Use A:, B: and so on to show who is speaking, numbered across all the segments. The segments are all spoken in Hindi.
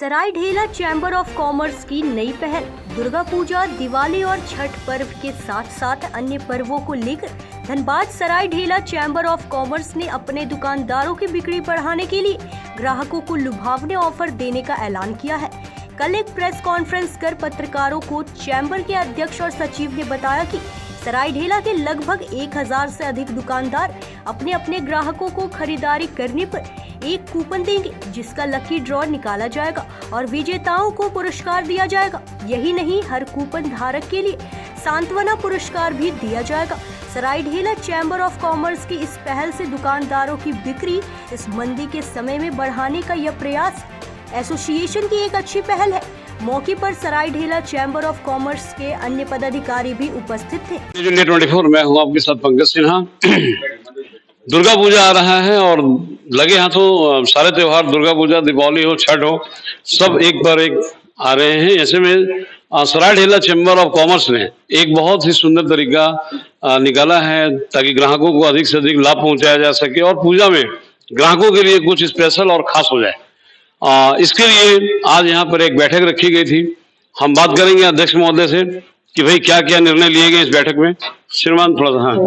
A: सरायढेला चैम्बर ऑफ कॉमर्स की नई पहल। दुर्गा पूजा, दिवाली और छठ पर्व के साथ साथ अन्य पर्वों को लेकर Dhanbad Saraidhela chamber of commerce ने अपने दुकानदारों की बिक्री बढ़ाने के लिए ग्राहकों को लुभावने ऑफर देने का ऐलान किया है। कल एक प्रेस कॉन्फ्रेंस कर पत्रकारों को चैम्बर के अध्यक्ष और सचिव ने बताया कि सरायढेला के लगभग 1000 से अधिक दुकानदार अपने अपने ग्राहकों को खरीदारी करने पर एक कूपन देंगे, जिसका लकी ड्रॉ निकाला जाएगा और विजेताओं को पुरस्कार दिया जाएगा। यही नहीं, हर कूपन धारक के लिए सांत्वना पुरस्कार भी दिया जाएगा। सरायढेला चैम्बर ऑफ कॉमर्स की इस पहल से दुकानदारों की बिक्री इस मंदी के समय में बढ़ाने का यह प्रयास एसोसिएशन की एक अच्छी पहल है। मौके पर सरायढेला चैम्बर ऑफ कॉमर्स के अन्य पदाधिकारी भी उपस्थित थे।
B: इंडिया 24 मैं हूँ आपके साथ पंकज सिन्हा। दुर्गा पूजा आ रहा है और लगे हाथों सारे त्योहार, दुर्गा पूजा, दीपावली हो, छठ हो, सब एक पर एक आ रहे हैं। ऐसे में सरायढेला चैम्बर ऑफ कॉमर्स ने एक बहुत ही सुंदर तरीका निकाला है ताकि ग्राहकों को अधिक से अधिक लाभ पहुंचाया जा सके और पूजा में ग्राहकों के लिए कुछ स्पेशल और खास हो जाए। इसके लिए आज यहाँ पर एक बैठक रखी गई थी। हम बात करेंगे अध्यक्ष महोदय से कि भाई क्या क्या निर्णय लिए गए इस बैठक में। श्रीमान थोड़ा सा। हाँ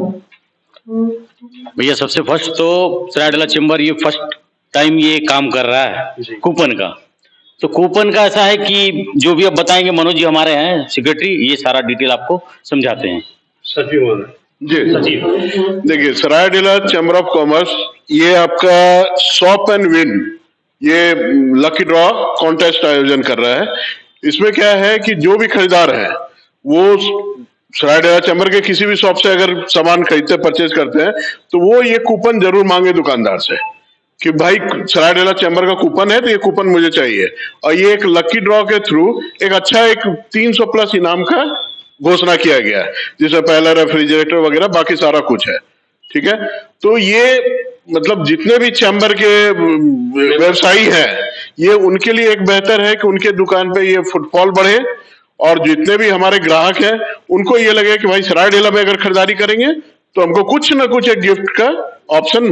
C: भैया, सबसे फर्स्ट तो सरायढेला चैम्बर ये फर्स्ट टाइम ये काम कर रहा है कूपन का। तो कूपन का ऐसा है कि जो भी अब बताएंगे मनोज जी हमारे हैं सेक्रेटरी, ये सारा डिटेल आपको समझाते हैं।
B: सचिव
D: जी सचिव, देखिए सरायढेला चैम्बर ऑफ कॉमर्स ये आपका शॉप एंड विन ये लकी ड्रॉ कॉन्टेस्ट आयोजन कर रहा है। इसमें क्या है कि जो भी खरीदार है वो सरायढेला चैम्बर के किसी भी शॉप से अगर सामान खरीदते परचेज करते हैं तो वो ये कूपन जरूर मांगे दुकानदार से कि भाई सरायढेला चैम्बर का कूपन है तो ये कूपन मुझे चाहिए। और ये एक लकी ड्रॉ के थ्रू एक अच्छा एक 300 प्लस इनाम का घोषणा किया गया है, जिसमें पहला रेफ्रिजरेटर वगैरह बाकी सारा कुछ है। ठीक है, तो ये मतलब जितने भी चैम्बर के व्यवसायी हैं ये उनके लिए एक बेहतर है कि उनके दुकान पे ये फुटफॉल बढ़े और जितने भी हमारे ग्राहक हैं उनको ये लगे कि भाई सरायढेला में अगर खरीदारी करेंगे तो हमको कुछ ना कुछ एक गिफ्ट का ऑप्शन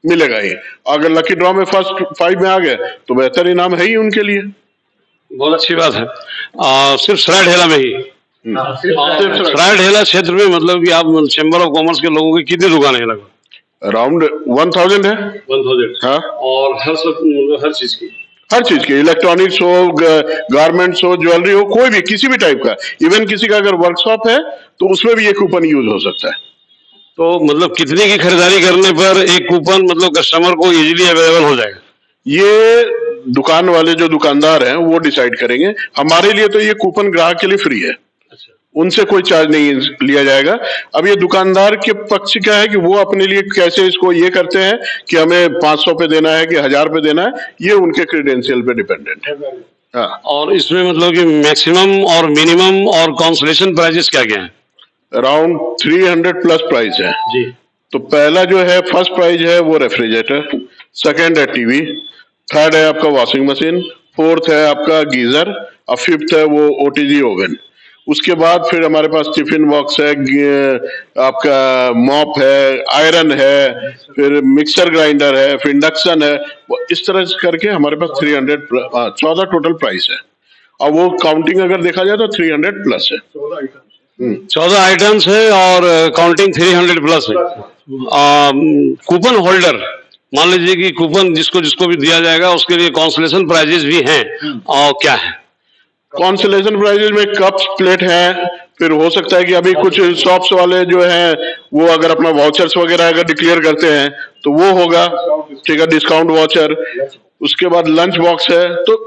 D: मिलेगा ही। अगर लकी ड्रॉ में फर्स्ट 5 में आ गए तो बेहतर इनाम है ही उनके लिए।
B: बहुत अच्छी बात है। सिर्फ सरायढेला में ही, सरायढेला क्षेत्र में मतलब कि आप चैम्बर ऑफ कॉमर्स के लोगों की कितनी दुकानें हैं? लगभग
D: अराउंड 1000 है।
B: 1000। हाँ, और हर चीज की इलेक्ट्रॉनिक्स हो, गारमेंट्स हो, ज्वेलरी हो, कोई भी किसी भी टाइप का, इवन किसी का अगर वर्कशॉप है तो उसमें भी ये कूपन यूज हो सकता है। तो मतलब कितने की खरीदारी करने पर एक कूपन मतलब कस्टमर को इजीली अवेलेबल हो जाएगा?
D: ये दुकान वाले जो दुकानदार हैं वो डिसाइड करेंगे। हमारे लिए तो ये कूपन ग्राहक के लिए फ्री है। अच्छा। उनसे कोई चार्ज नहीं लिया जाएगा। अब ये दुकानदार के पक्ष क्या है कि वो अपने लिए कैसे इसको ये करते हैं कि हमें 500 पे देना है कि 1000 पे देना है, ये उनके क्रेडेंशियल पे डिपेंडेंट है। हाँ।
B: और इसमें मतलब कि मैक्सिमम और मिनिमम और कांसोलेशन प्राइजेस क्या क्या है?
D: अराउंड 300 प्लस प्राइस है जी। तो पहला जो है फर्स्ट प्राइज है वो रेफ्रिजरेटर, सेकंड है टीवी, थर्ड है आपका वॉशिंग मशीन, फोर्थ है आपका गीजर और फिफ्थ है वो ओटीजी ओवन। उसके बाद फिर हमारे पास टिफिन बॉक्स है, आपका मॉप है, आयरन है, फिर मिक्सर ग्राइंडर है, फिर इंडक्शन है। इस तरह से करके हमारे पास 14 टोटल प्राइस है। और वो काउंटिंग अगर देखा जाए तो 300 प्लस है।
B: 14 आइटम्स है और काउंटिंग 300 प्लस है। कूपन होल्डर, मान लीजिए कि कूपन जिसको जिसको भी दिया जाएगा उसके लिए कॉन्सोलेशन प्राइजेस भी हैं। और क्या है
D: कॉन्सोलेशन प्राइजेस में? कप्स, प्लेट है। फिर हो सकता है कि अभी कुछ शॉप्स वाले जो हैं वो अगर अपना वाउचर्स वगैरह अगर डिक्लेयर करते हैं तो वो होगा, ठीक है, डिस्काउंट वाउचर। उसके बाद लंच बॉक्स है। तो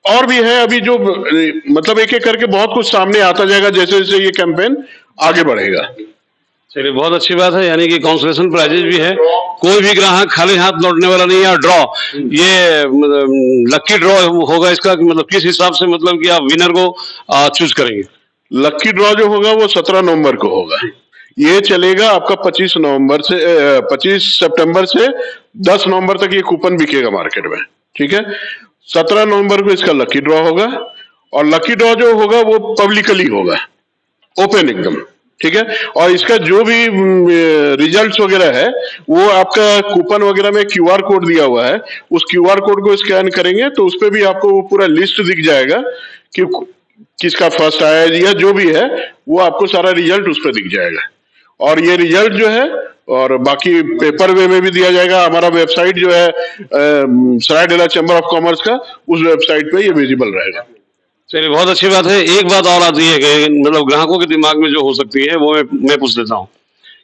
D: और भी है अभी जो मतलब एक एक करके बहुत कुछ सामने आता जाएगा जैसे जैसे ये कैंपेन आगे बढ़ेगा।
B: चलिए, बहुत अच्छी बात है। यानी कि कॉन्सोलेशन प्राइजेस भी है, कोई भी ग्राहक खाली हाथ लौटने वाला नहीं है। ड्रॉ, ये लकी ड्रॉ होगा इसका मतलब किस हिसाब से मतलब कि आप विनर को चूज करेंगे?
D: लकी ड्रॉ जो होगा वो 17 नवंबर को होगा। ये चलेगा आपका 25 सितंबर से 10 नवंबर तक ये कूपन बिकेगा मार्केट में। ठीक है, 17 नवंबर को इसका लकी ड्रॉ होगा और लकी ड्रॉ जो होगा वो पब्लिकली होगा, ओपन एकदम। ठीक है। और इसका जो भी रिजल्ट्स वगैरह है वो आपका कूपन वगैरह में क्यूआर कोड दिया हुआ है, उस क्यूआर कोड को स्कैन करेंगे तो उस पे भी आपको वो पूरा लिस्ट दिख जाएगा कि किसका फर्स्ट आया या जो भी है वो आपको सारा रिजल्ट उस पर दिख जाएगा। और ये रिजल्ट जो है और बाकी पेपर वे में भी दिया जाएगा। हमारा वेबसाइट जो है सरायढेला चैम्बर ऑफ कॉमर्स का, उस वेबसाइट पे ये विजिबल रहेगा।
B: चलिए, बहुत अच्छी बात है। एक बात और आती है कि मतलब ग्राहकों के दिमाग में जो हो सकती है वो मैं पूछ देता हूँ,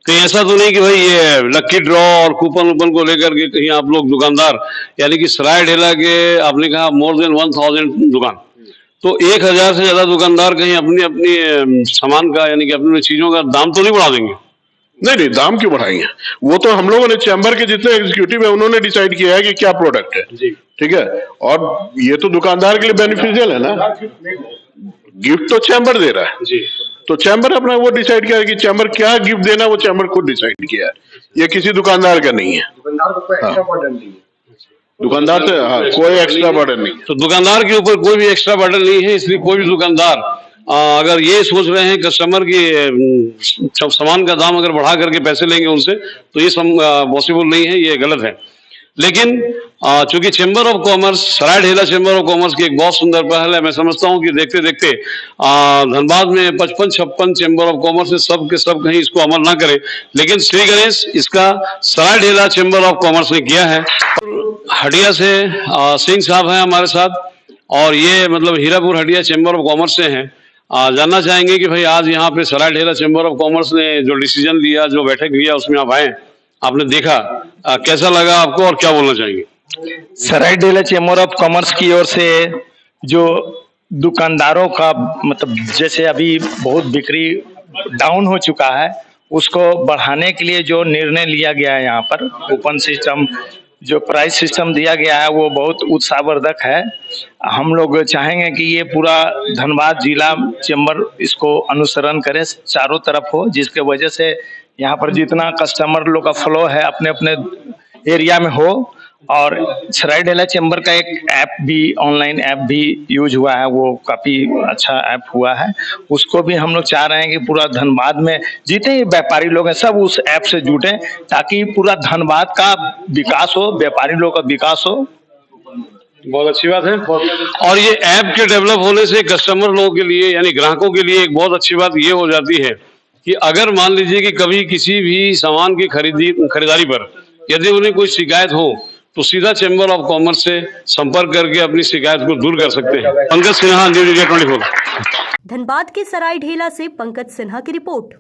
B: कहीं ऐसा तो नहीं कि भाई ये लकी ड्रॉ और कूपन वूपन को लेकर के कहीं आप लोग दुकानदार, यानी कि सरायढेला के आपने कहा मोर देन 1000 दुकान, तो 1000 से ज्यादा दुकानदार कहीं अपनी अपनी सामान का यानी कि अपनी चीजों का दाम तो नहीं बढ़ा देंगे?
D: नहीं, दाम क्यों बढ़ाएंगे? वो तो हम लोगों ने चैम्बर के जितने एग्जीक्यूटिव है उन्होंने डिसाइड किया है कि क्या प्रोडक्ट है जी, ठीक है। और ये तो दुकानदार के लिए बेनिफिशियल है ना, गिफ्ट तो चैम्बर दे रहा है जी, तो चैम्बर अपना वो डिसाइड किया है कि चैम्बर क्या गिफ्ट देना, वो चैम्बर खुद डिसाइड किया है, ये किसी दुकानदार का नहीं है। दुकानदार को कोई एक्स्ट्रा बर्डन नहीं है, दुकानदार से कोई एक्स्ट्रा बर्डन नहीं।
B: तो दुकानदार के ऊपर कोई भी एक्स्ट्रा बर्डन नहीं है, इसलिए कोई भी दुकानदार अगर ये सोच रहे हैं कस्टमर की सामान का दाम अगर बढ़ा करके पैसे लेंगे उनसे, तो ये पॉसिबल नहीं है, ये गलत है। लेकिन चूंकि chamber of commerce, Saraidhela chamber of commerce की एक बहुत सुंदर पहल है, मैं समझता हूं कि देखते देखते धनबाद में 55-56 चैम्बर ऑफ कॉमर्स से सब के सब कहीं इसको अमल ना करे, लेकिन श्री गणेश इसका सरायढेला चैम्बर ऑफ कॉमर्स ने किया है। हटिया से सिंह साहब हैं हमारे साथ, और ये मतलब Hirapur Hatia chamber of commerce से हैं। जानना चाहेंगे कि भाई आज यहाँ पे सरायढेला चैम्बर ऑफ कॉमर्स ने जो डिसीजन लिया, जो बैठक लिया, उसमें आप आए, आपने देखा, कैसा लगा आपको और क्या बोलना चाहेंगे?
E: सरायढेला चैम्बर ऑफ कॉमर्स की ओर से जो दुकानदारों का मतलब जैसे अभी बहुत बिक्री डाउन हो चुका है, उसको बढ़ाने के लिए जो निर्णय लिया गया है, यहाँ पर कूपन सिस्टम, जो प्राइस सिस्टम दिया गया है, वो बहुत उत्साहवर्धक है। हम लोग चाहेंगे कि ये पूरा धनबाद जिला चैम्बर इसको अनुसरण करे, चारों तरफ हो, जिसके वजह से यहाँ पर जितना कस्टमर लोग का फ्लो है अपने अपने एरिया में हो। और सरायढेला चैम्बर का एक ऐप भी, ऑनलाइन ऐप भी यूज हुआ है, वो काफ़ी अच्छा ऐप हुआ है, उसको भी हम लोग चाह रहे हैं कि पूरा धनबाद में जितने व्यापारी लोग हैं सब उस ऐप से जुटें, ताकि पूरा धनबाद का विकास हो, व्यापारी लोग का विकास हो।
B: बहुत अच्छी बात है। और ये ऐप के डेवलप होने से कस्टमर लोगों के लिए यानी ग्राहकों के लिए एक बहुत अच्छी बात ये हो जाती है कि अगर मान लीजिए कि कभी किसी भी सामान की खरीदारी पर यदि उन्हें कोई शिकायत हो, तो सीधा चैम्बर ऑफ कॉमर्स से संपर्क करके अपनी शिकायत को दूर कर सकते हैं। Pankaj Sinha, news India 24।
A: धनबाद के सरायढेला से पंकज सिन्हा की रिपोर्ट।